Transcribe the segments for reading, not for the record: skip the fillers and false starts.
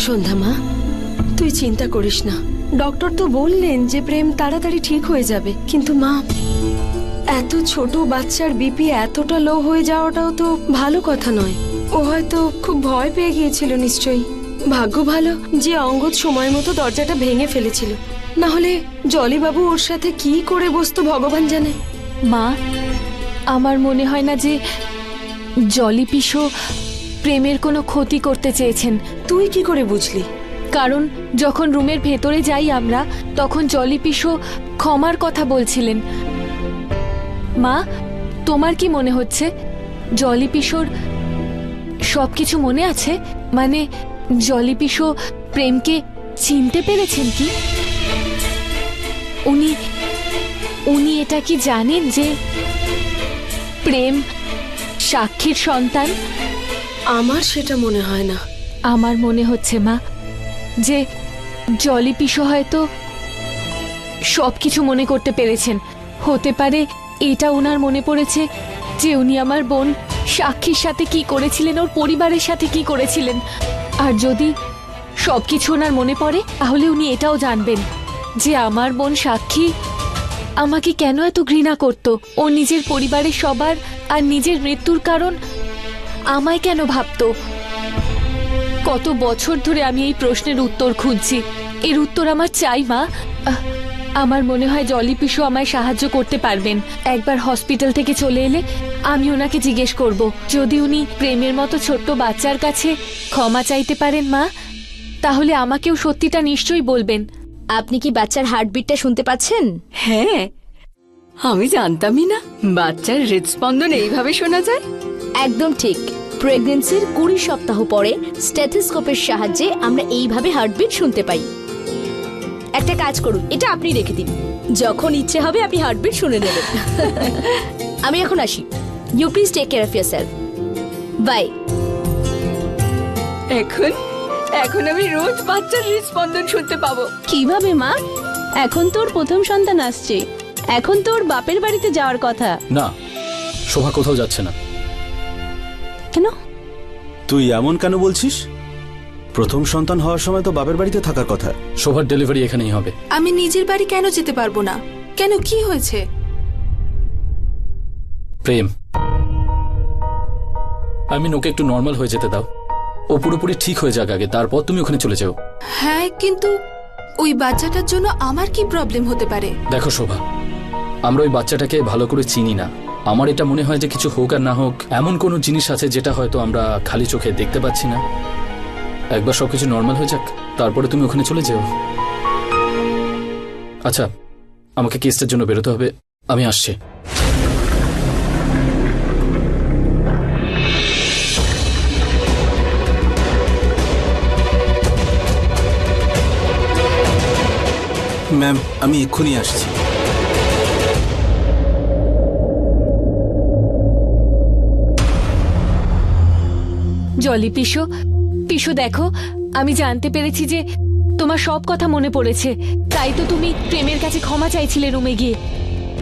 সন্ধ্যা মা, তুই চিন্তা করিস না। ডক্টর তো বললেন যে প্রেম তাড়াতাড়ি ঠিক হয়ে যাবে, কিন্তু মা, এত ছোট বাচ্চার বিপি এতটা লো হয়ে যাওয়াটাও তো ভালো কথা নয়। ও হয়তো খুব ভয় পেয়ে গিয়েছিল নিশ্চয়ই। ভাগ্য ভালো যে অঙ্গদ সময় মতো দরজাটা ভেঙে ফেলেছিল, না হলে জলিবাবু ওর সাথে কি করে বসতো ভগবান জানে। মা, আমার মনে হয় না যে জলি পিসো প্রেমের কোনো ক্ষতি করতে চেয়েছেন। তুই কি করে বুঝলি? কারণ যখন রুমের ভেতরে যাই আমরা, তখন জলি পিসো ক্ষমার কথা বলছিলেন। মা, তোমার কি মনে হচ্ছে জলি পিসোর সবকিছু মনে আছে? মানে জলি পিসো প্রেমকে চিনতে পেরেছেন কি? উনি এটা কি জানেন যে প্রেম সাক্ষীর সন্তান? আমার সেটা মনে হয় না। আমার মনে হচ্ছে মা যে জলি পিসো হয়তো সবকিছু মনে করতে পেরেছেন। হতে পারে এটা ওনার মনে পড়েছে যে উনি আমার বোন সাক্ষীর সাথে কি করেছিলেন, ওর পরিবারের সাথে কি করেছিলেন। আর যদি সবকিছু ওনার মনে পড়ে, তাহলে উনি এটাও জানবেন যে আমার বোন সাক্ষী আমাকে কেন এত ঘৃণা করত। ও নিজের পরিবারের সবার আর নিজের মৃত্যুর কারণ আমায় কেন ভাবতো। কত বছর ধরে আমি এই প্রশ্নের উত্তর খুঁজছি। এর উত্তর আমার চাই মা। আমার মনে হয় জলি পিসো আমায় সাহায্য করতে পারবেন। একবার হসপিটাল থেকে চলে এলে আমি ওনাকে জিজ্ঞেস করব। যদি উনি প্রেমের মতো ছোট্ট বাচ্চার কাছে ক্ষমা চাইতে পারেন মা, তাহলে আমাকেও সত্যিটা নিশ্চয়ই বলবেন। আপনি কি বাচ্চার হার্টবিটটা শুনতে পাচ্ছেন? হ্যাঁ, আমি জানতামই না বাচ্চার হৃদস্পন্দন এইভাবে শোনা যায়। একদম ঠিক। প্রেগন্যান্সির 20 সপ্তাহ পরে স্টেথোস্কোপের সাহায্যে আমরা এইভাবে হার্টবিট শুনতে পাই। একটা কাজ করুন, এটা আপনি রেখে দিন। যখন ইচ্ছে হবে আপনি হার্টবিট শুনে নেবেন। আমি এখন আসি। You please take care of yourself. Bye. এখন আমি রোজ বাচ্চার হৃদস্পন্দন শুনতে পাবো। কিভাবে মা? এখন তোর প্রথম সন্তান আসছে, এখন তোর বাপের বাড়িতে যাওয়ার কথা। না, শোভা কোথাও যাচ্ছে না। কেন? তুই এমন কেন বলছিস? প্রথম সন্তান হওয়ার সময় তো বাপের বাড়িতে থাকার কথা। শোভার ডেলিভারি এখানেই হবে। আমি নিজের বাড়ি কেন যেতে পারবো না? কেন, কি হয়েছে? প্রেম, ওকে একটু নর্মাল হয়ে যেতে দাও। ও পুরোপুরি ঠিক হয়ে যাক আগে, তারপর তুমি ওখানে চলে যাও। হ্যাঁ, কিন্তু ওই বাচ্চাটার জন্য আমার কি প্রবলেম হতে পারে? দেখো শোভা, আমরা ওই বাচ্চাটাকে ভালো করে চিনি না। আমার এটা মনে হয় যে কিছু হোক আর না হোক, এমন কোনো জিনিস আছে যেটা হয়তো আমরা খালি চোখে দেখতে পাচ্ছি না। একবার সবকিছু নর্মাল হয়ে যাক, তারপরে তুমি ওখানে চলে যাও। আচ্ছা, আমাকে কেসটার জন্য বেরোতে হবে, আমি আসছি। ম্যাম, আমি এক্ষুনি আসছি। জলি পিসো, দেখো, আমি জানতে পেরেছি যে তোমার সব কথা মনে পড়েছে। তাই তো তুমি প্রেমের কাছে ক্ষমা চাইছিলে রুমে গিয়ে।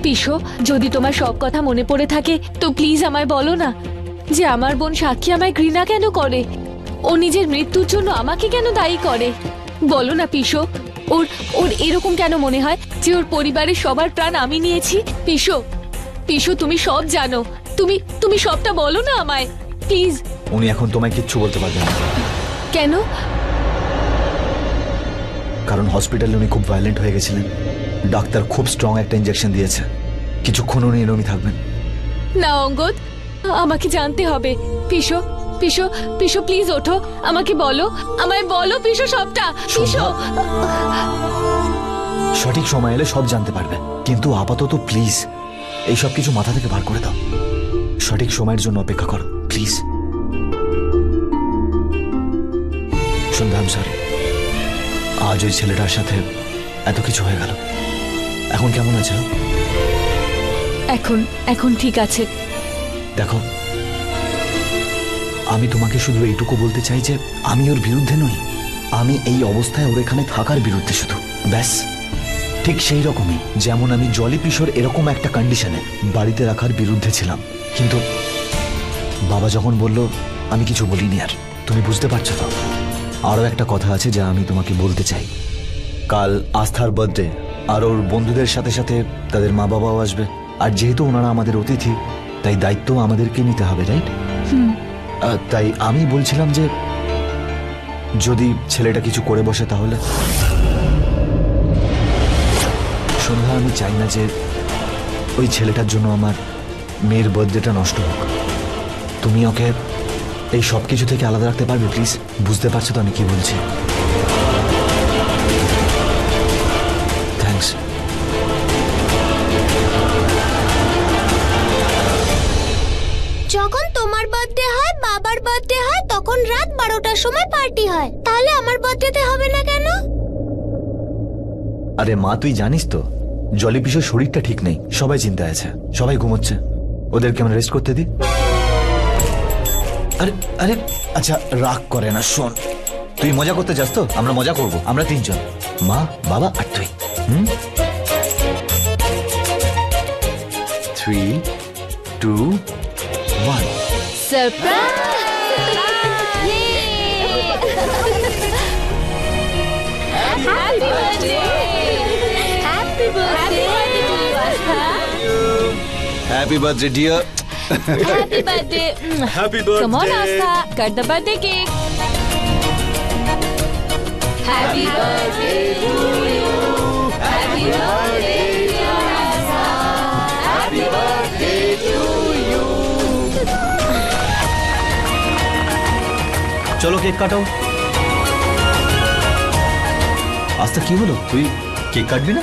পিসো, যদি তোমার সব কথা মনে পড়ে থাকে তো প্লিজ আমায় বলো না যে আমার বোন সাক্ষী আমায় ঘৃণা কেন করে, ও নিজের মৃত্যুর জন্য আমাকে কেন দায়ী করে। বলো না পিসো, ওর এরকম কেন মনে হয় যে ওর পরিবারের সবার প্রাণ আমি নিয়েছি। পিসো, তুমি সব জানো, তুমি সবটা বলো না আমায় প্লিজ। উনি এখন তোমায় কিচ্ছু বলতে পারবেন না। কেন? কারণ হসপিটালে উনি খুব ভায়োলেন্ট হয়ে গেছিলেন। ডাক্তার খুব স্ট্রং একটা ইনজেকশন দিয়েছে। কিছুক্ষণ উনি এরমই থাকবেন। না অঙ্গদ, আমাকে জানতে হবে। পিসো প্লিজ ওঠো, আমাকে বলো, আমায় বলো পিসো সবটা। পিসো, সঠিক সময় এলে সব জানতে পারবে, কিন্তু আপাতত প্লিজ এই সব কিছু মাথা থেকে বার করে দাও। সঠিক সময়ের জন্য অপেক্ষা করো please. Sandhya, I am sorry, আজ ওই ছেলেটার সাথে এত কিছু হয়ে গেল। এখন কেমন আছে? এখন ঠিক আছে। দেখো, আমি তোমাকে শুধু এইটুকু বলতে চাই যে আমি ওর বিরুদ্ধে নই। আমি এই অবস্থায় ওর এখানে থাকার বিরুদ্ধে শুধু, ব্যাস। ঠিক সেই রকমই যেমন আমি জলি পিসোর এরকম একটা কন্ডিশনে বাড়িতে রাখার বিরুদ্ধে ছিলাম, কিন্তু বাবা যখন বলল আমি কিছু বলিনি। আর তুমি বুঝতে পারছো তো, আরও একটা কথা আছে যা আমি তোমাকে বলতে চাই। কাল আস্থার বার্থডে, আর ওর বন্ধুদের সাথে সাথে তাদের মা বাবাও আসবে। আর যেহেতু ওনারা আমাদের অতিথি, তাই দায়িত্ব আমাদেরকে নিতে হবে, রাইট? তাই আমি বলছিলাম যে যদি ছেলেটা কিছু করে বসে তাহলে। সন্ধ্যা, আমি চাই না যে ওই ছেলেটার জন্য আমার মেয়ের বার্থডেটা নষ্ট হোক। তুমি ওকে এই সব কিছু থেকে আলাদা রাখতে পারবে প্লিজ? বুঝতে পারছো তো আমি কি বলছি? থ্যাঙ্কস। যখন তোমার বার্থডে হয়, বাবার বার্থডে হয়, তখন রাত 12টার সময় পার্টি হয়। তাহলে আমার বার্থডেতে হবে না কেন? আরে মা, তুই জানিস তো জলি পিসোর শরীরটা ঠিক নেই, সবাই চিন্তায় আছে, সবাই ঘুমোচ্ছে, ওদেরকে আমরা রেস্ট করতে দিই। আরে আরে আচ্ছা, রাগ করে না, শোন, তুই মজা করতে যাস তো? আমরা মজা করব, আমরা তিনজন, মা, বাবা আর তুই। 3, 2, 1। Happy birthday dear. Happy birthday. Happy birthday. Come on, Astha. Cut the birthday cake. Happy birthday to you. Happy birthday, dear Astha. Happy birthday to you. চলো কেক কাটো। আস্তা, কি হলো? তুই কেক কাটবি না?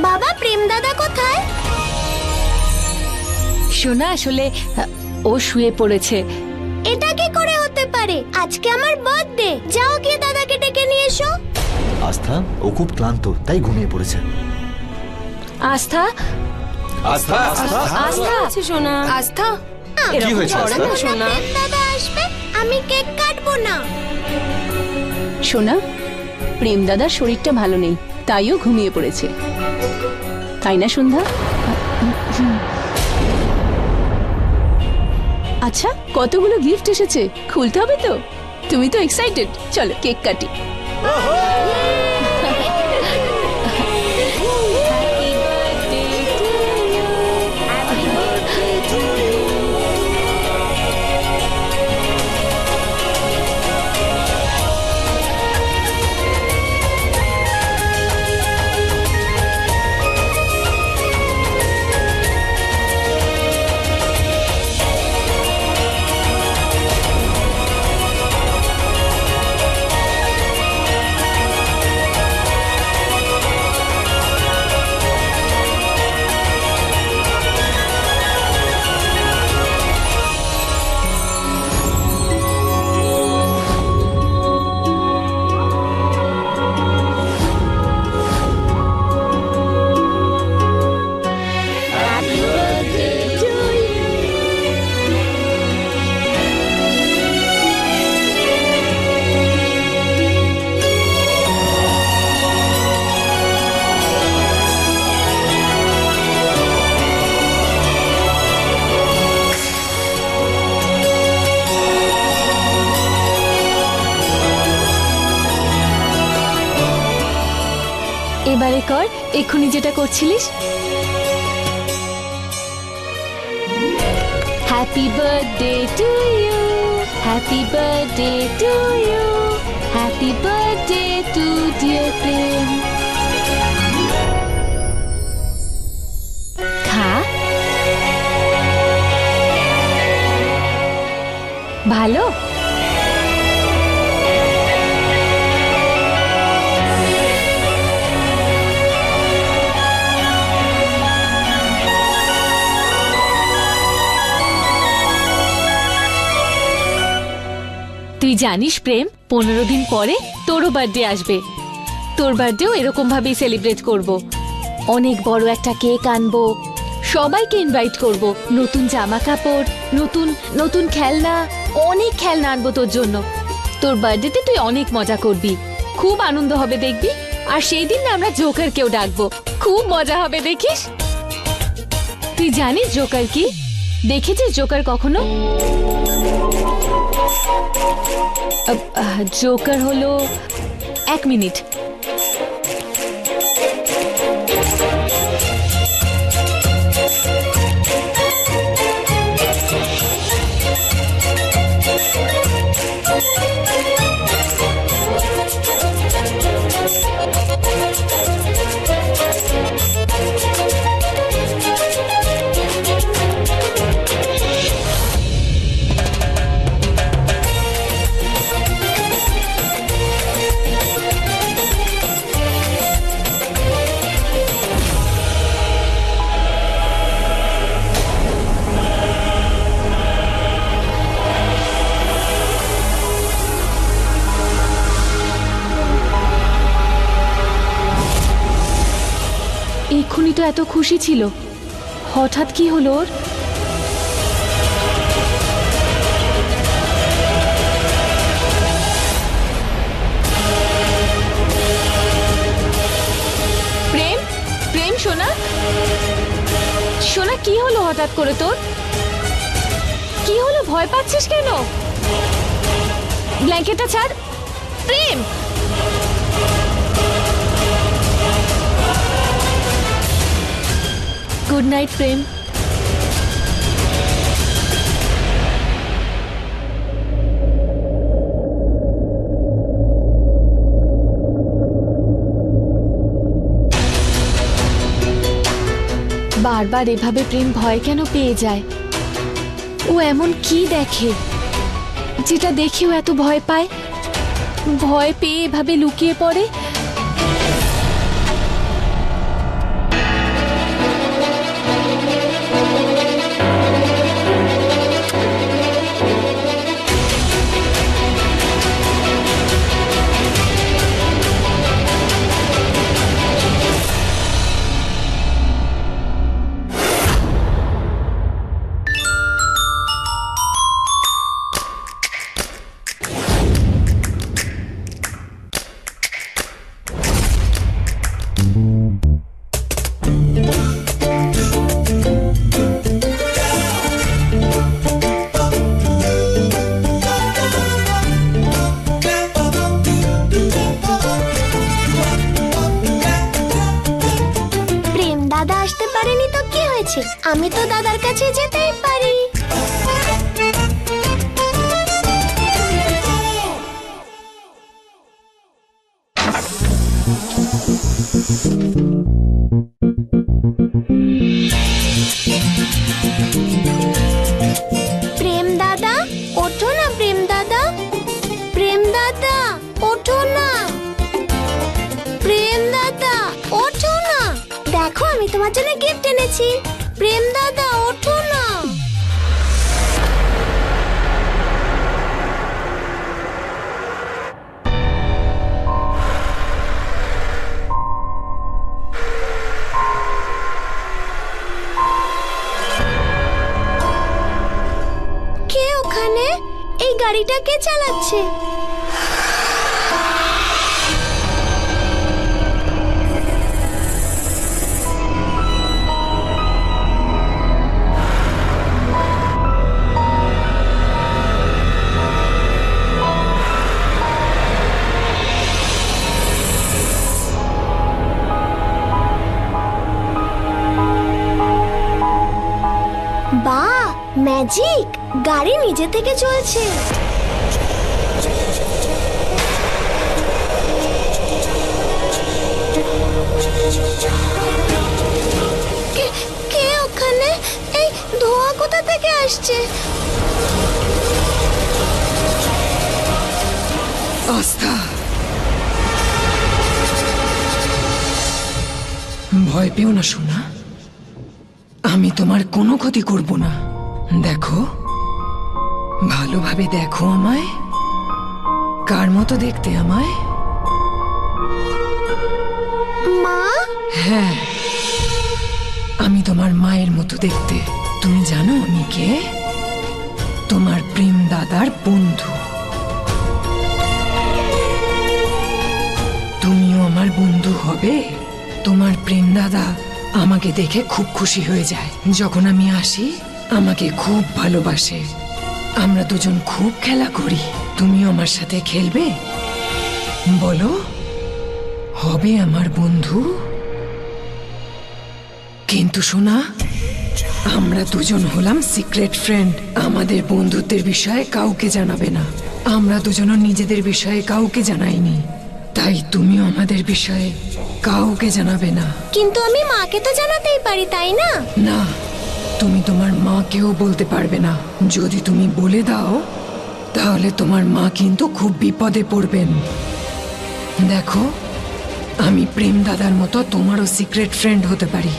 বাবা, প্রেম দাদা কোথায়? শোনা, আসলে ও শুয়ে পড়েছে। এটা কি করে হতে পারে? আজকে আমার বার্থডে। যাও গিয়ে দাদাকে ডেকে নিয়ে এসো। আস্থা, ও খুব ক্লান্ত, তাই ঘুমিয়ে পড়েছে। আস্থা, আস্থা, আস্থা, আছে সোনা। আস্থা, কি হয়েছে আস্থা? সোনা, প্রেম দাদা আসবে, আমি কেক কাটবো না। সোনা, প্রেম দাদার শরীরটা ভালো নেই, তাইও ঘুমিয়ে পড়েছে, তাই না সন্ধ্যা? আচ্ছা, কতগুলো গিফট এসেছে, খুলতে হবে তো? তুমি তো এক্সাইটেড, চলো কেক কাটি। এবারে কর এক্ষুনি যেটা করছিলিস। Happy birthday to you, happy birthday to you, happy birthday to dear Prem. খা, ভালো? তুই জানিস প্রেম, 15 দিন পরে তোরও বার্থডে আসবে। তোর বার্থডেও এরকম ভাবেই সেলিব্রেট করব। অনেক বড় একটা কেক আনবো, সবাইকে ইনভাইট করব, নতুন জামা কাপড়, নতুন নতুন খেলনা, অনেক খেলনা আনবো তোর জন্য। তোর বার্থডেতে তুই অনেক মজা করবি, খুব আনন্দ হবে দেখবি। আর সেই দিন আমরা জোকারকেও ডাকবো, খুব মজা হবে দেখিস। তুই জানিস জোকার কি? দেখেছিস জোকার কখনো? জোকার হলো 1 মিনিট। এক্ষুনি তো এত খুশি ছিল, হঠাৎ কি হলো ওর? প্রেম, প্রেম সোনা, সোনা কি হলো হঠাৎ করে তোর? কি হলো, ভয় পাচ্ছিস কেন? ব্ল্যাঙ্কেটটা ছাড়। প্রেম, গুড নাইট প্রেম। বারবার এভাবে প্রেম ভয় কেন পেয়ে যায়? ও এমন কি দেখে যেটা দেখেও এত ভয় পায়? ভয় পেয়ে এভাবে লুকিয়ে পড়ে? আমি তো দাদার কাছে যেতেই পারি। প্রেম দাদা ওঠো না, প্রেম দাদা, প্রেম দাদা ওঠো না, প্রেম দাদা ওঠো না, দেখো আমি তোমার জন্য গিফট এনেছি। প্রেম দাদা ওঠো না। কে ওখানে? এই গাড়িটা কে চালাচ্ছে? বাহ, ম্যাজিক! গাড়ি নিজে থেকে চলছে। কে ওখানে? এই ধোঁয়া কোথা থেকে আসছে? আস্থা, ভয় পেও না সোনা, আমি তোমার কোনো ক্ষতি করব না। দেখো, ভালোভাবে দেখো আমায়। কার মতো দেখতে আমায়? মা? হ্যাঁ, আমি তোমার মায়ের মতো দেখতে। তুমি জানো আমি কে? তোমার প্রেম দাদার বন্ধু। তুমিও আমার বন্ধু হবে। তোমার প্রেম দাদা আমাকে দেখে খুব খুশি হয়ে যায়। যখন আমি আসি আমাকে খুব ভালোবাসে। আমরা দুজন খুব খেলা করি, তুমিও আমার সাথে খেলবে? বলো, হবে আমার বন্ধু? কিন্তু শোনা, আমরা দুজন হলাম সিক্রেট ফ্রেন্ড। আমাদের বন্ধুত্বের বিষয়ে কাউকে জানাবে না। আমরা দুজনও নিজেদের বিষয়ে কাউকে জানাইনি, তাই তুমিও আমাদের বিষয়ে কাউকে জানাবে না। কিন্তু আমি মাকে তো জানাতেই পারি, তাই না? না, তুমি তোমার মাকেও বলতে পারবে না। যদি তুমি বলে দাও তাহলে তোমার মা কিন্তু খুব বিপদে পড়বেন। দেখো, আমি প্রেম দাদার মতো তোমারও সিক্রেট ফ্রেন্ড হতে পারি।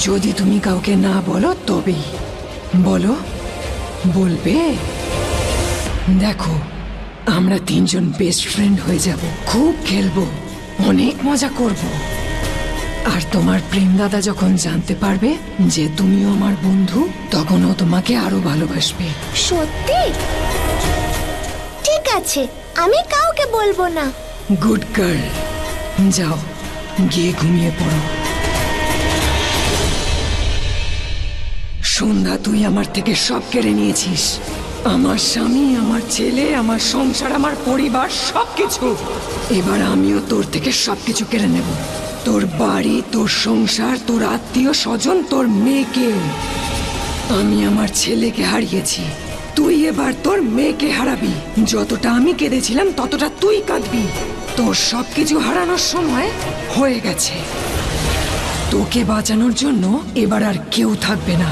যদি তুমি কাউকে না বলো তবেই। বলো, বলবে? দেখো, আমরা তিনজন বেস্ট ফ্রেন্ড হয়ে যাব, খুব খেলবো, অনেক মজা করব। আর তোমার প্রেম দাদা যখন জানতে পারবে যে তুমিও আমার বন্ধু, তখন ও তোমাকে আরো ভালোবাসবে। সত্যি? ঠিক আছে, আমি কাউকে বলবো না। গুড গার্ল, যাও গিয়ে ঘুমিয়ে পড়ো। সন্ধ্যা, তুই আমার থেকে সব কেড়ে নিয়েছিস। আমার স্বামী, আমার ছেলে, আমার সংসার, আমার পরিবার, সবকিছু। এবার আমিও তোর থেকে সবকিছু কেড়ে নেব। তোর বাড়ি, তোর সংসার, তোর আত্মীয় স্বজন, তোর মেয়েকে। আমি আমার ছেলেকে হারিয়েছি, তুই এবার তোর মেয়েকে হারাবি। যতটা আমি কেঁদেছিলাম ততটা তুই কাঁদবি। তোর সবকিছু হারানোর সময় হয়ে গেছে। তোকে বাঁচানোর জন্য এবার আর কেউ থাকবে না।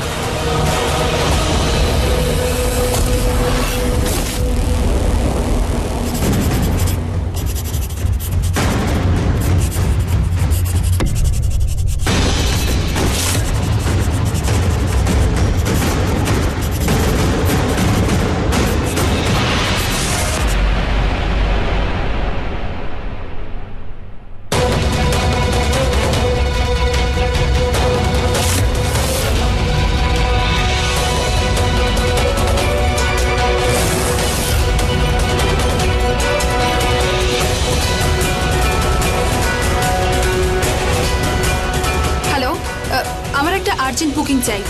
আমার একটা আর্জেন্ট বুকিং চাই,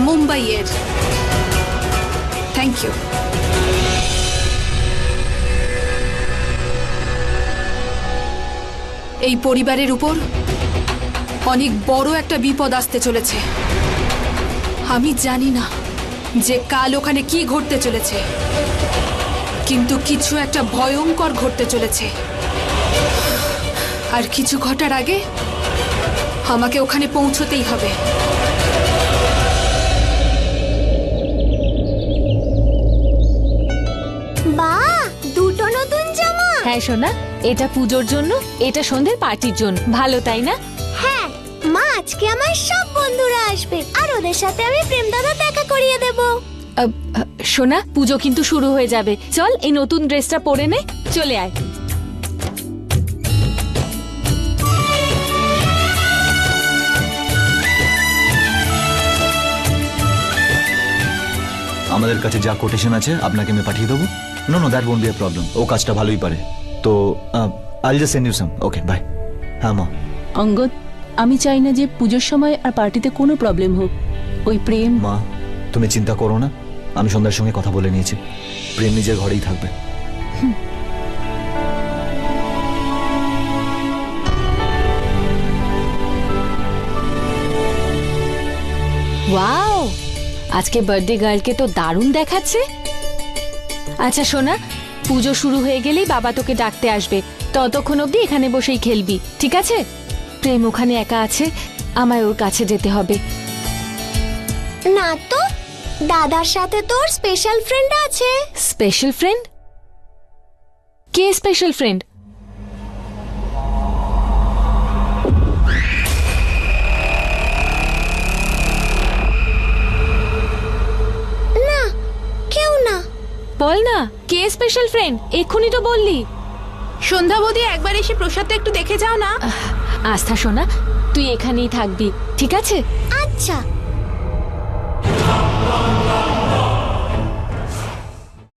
মুম্বাইয়ের। Thank you. এই পরিবারের উপর অনেক বড় একটা বিপদ আসতে চলেছে। আমি জানি না যে কাল ওখানে কি ঘটতে চলেছে, কিন্তু কিছু একটা ভয়ঙ্কর ঘটতে চলেছে। আর কিছু ঘটার আগে আমাকে ওখানে পৌঁছতেই হবে। বাহ, দুটো নতুন জামা। হ্যাঁ সোনা, এটা পুজোর জন্য, এটা সন্ধ্যের পার্টির জন্য। ভালো তাই না? হ্যাঁ মা, আজকে আমার সব বন্ধুরা আসবে আর ওদের সাথে আমি প্রেম দাদা দেখা করিয়ে দেব। সোনা, পুজো কিন্তু শুরু হয়ে যাবে। চল এই নতুন ড্রেসটা পরে নে, চলে আয়। আমাদের কাছে যা কোটেশন আছে আপনাকে আমি পাঠিয়ে দেবো। No no, that won't be a problem. ও কাজটা ভালোই পারে। তো I will just send you some. Okay, bye. হ্যাঁ মা। অঙ্গদ, আমি চাই না যে পুজোর সময় আর পার্টিতে কোনো প্রবলেম হোক। ওই প্রেম। মা, তুমি চিন্তা করো না, আমি সন্ধ্যার সঙ্গে কথা বলে নিয়েছি। প্রেম নিজের ঘরেই থাকবে। ওয়াও, আজকে বার্থডে গার্লকে তো দারুণ দেখাচ্ছে। আচ্ছা সোনা, পুজো শুরু হয়ে গেলেই বাবা তোকে ডাকতে আসবে। ততক্ষণ অবধি এখানে বসেই খেলবি, ঠিক আছে? প্রেম ওখানে একা আছে, আমায় ওর কাছে যেতে হবে। না তো, দাদার সাথে তোর স্পেশাল ফ্রেন্ড আছে। Special friend? কে স্পেশাল ফ্রেন্ড? না, কেউ না। বল না, কে স্পেশাল ফ্রেন্ড? এক্ষুনি তো বললি। সন্ধ্যা বৌদি, একবার এসে প্রসাদটা একটু দেখে যাও না। আস্থা সোনা, তুই এখানেই থাকবি, ঠিক আছে? আচ্ছা।